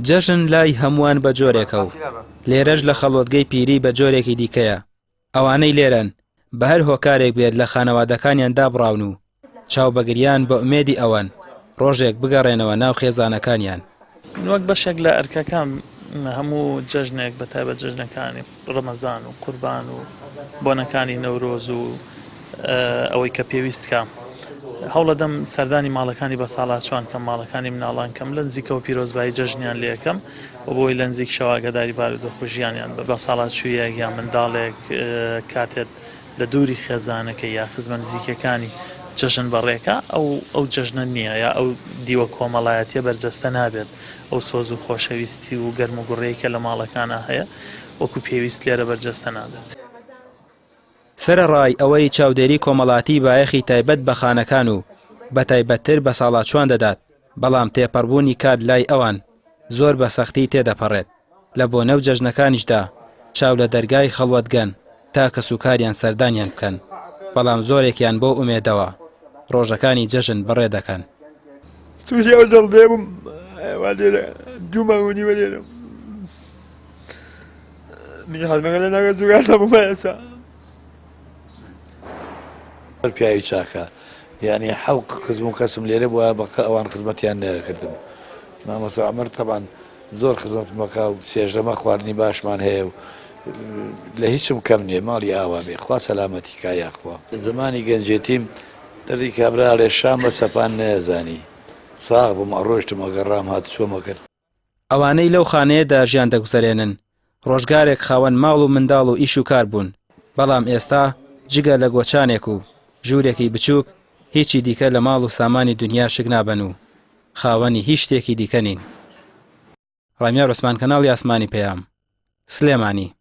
جەژن لای هەمووان بە جۆرێکە و لێرەش لە خەڵۆتگەی پیری بە جۆرێکی دیکەیە. ئەوانەی لێرەن بە هەر هۆکارێک بێت لە خانەوادەکانیان دابڕاون و چاوبەگریان بە ئومێدی ئەوەن ڕۆژێک بگەڕێنەوە ناو خێزانەکانیان. وەک بەشێک لە ئەرکەکان هەموو جەژنێک بەتایبەت جەژنەکانی ڕەمەزان و قوربان و بۆنەکانی نەورۆز و ئەوەی کە پێویستکە هەوڵەدەم سەردانی ماڵەکانی بە ساڵاتچوان کەم ماڵەکانی مناڵان کەم لە نزیکەوە پیرۆزبایی جەژنیان لێکەم و بۆی لە نزیک شەواگەداری بارودۆخ و ژیانیان بە ساڵاتچوویەک یان منداڵێک کاتێت لە دووری خێزانەکە یا خزمە نزیکەکانی جەژن بەڕێکە ئەو جەژنە نییە یا ئەو دیوە کۆمەڵایەتیە بەرجەستە نابێت ئەو سۆز و خۆشەویستی و گەرم و گوڕەیەکە لە ماڵەکانە هەیە وەکو پێویست لێرە بەرجەستە نابێت. سەرەڕای ئەوەی چاودێری کۆمەڵاتی بایەخی تایبەت بە خانەکان و بە تایبەتتر بە ساڵاتچوان دەدات، بەڵام تێپەڕبوونی کات لای ئەوان زۆر بە سەختی تێدەپەڕێت. لە بۆ نەو جەژنەکانیشدا چاو لە دەرگای خەڵوەتگەن تا کە سوکاریان سەردانیان بکەن، بەڵام زۆرێکیان بۆ ئومێدەوە ڕۆژەکانی جەژن بەڕێ دەکەن. تووشی ئەو جەڵدێ بووم لێرە دوو مانگونی وە لێرە میگە حەزمەکە لە ناگە جوگار نەبوومە ئێستا پیاوی چاکە یعنی حەوق خزم و کەسم لێرە بووە بەقە ئەوان خزمەتیان نەکردم. مامۆستا عومەر تەبان زۆر خزمەت مەکا و سێژدەمە خواردنی باشمان هەیە و لە هیچم کەم نییە ماڵی ئاوا بێ خوا سەلامەتی کا یاخوا. زمانی گەنجێتیم دەردی کابرا لێ شام بە سەپان نەیەزانی ساغ بووم ئەڕۆشتم ئەگەڕام هات چۆمە کرد. ئەوانەی لەو خانەیەدا ژیان دەگوزارێنن ڕۆژگارێک خاوەن ماڵ و منداڵ و ئیش و کار بوون، بەڵام ئێستا جگە لە گۆچانێک و ژوورێکی بچووک هیچی دیکە لە ماڵ و سامانی دنیا شک نابن و خاوەنی هیچ شتێکی دیکە نین. ڕامیا ڕۆسمان کەناڵی ئاسمانی پەیام، سلێمانی.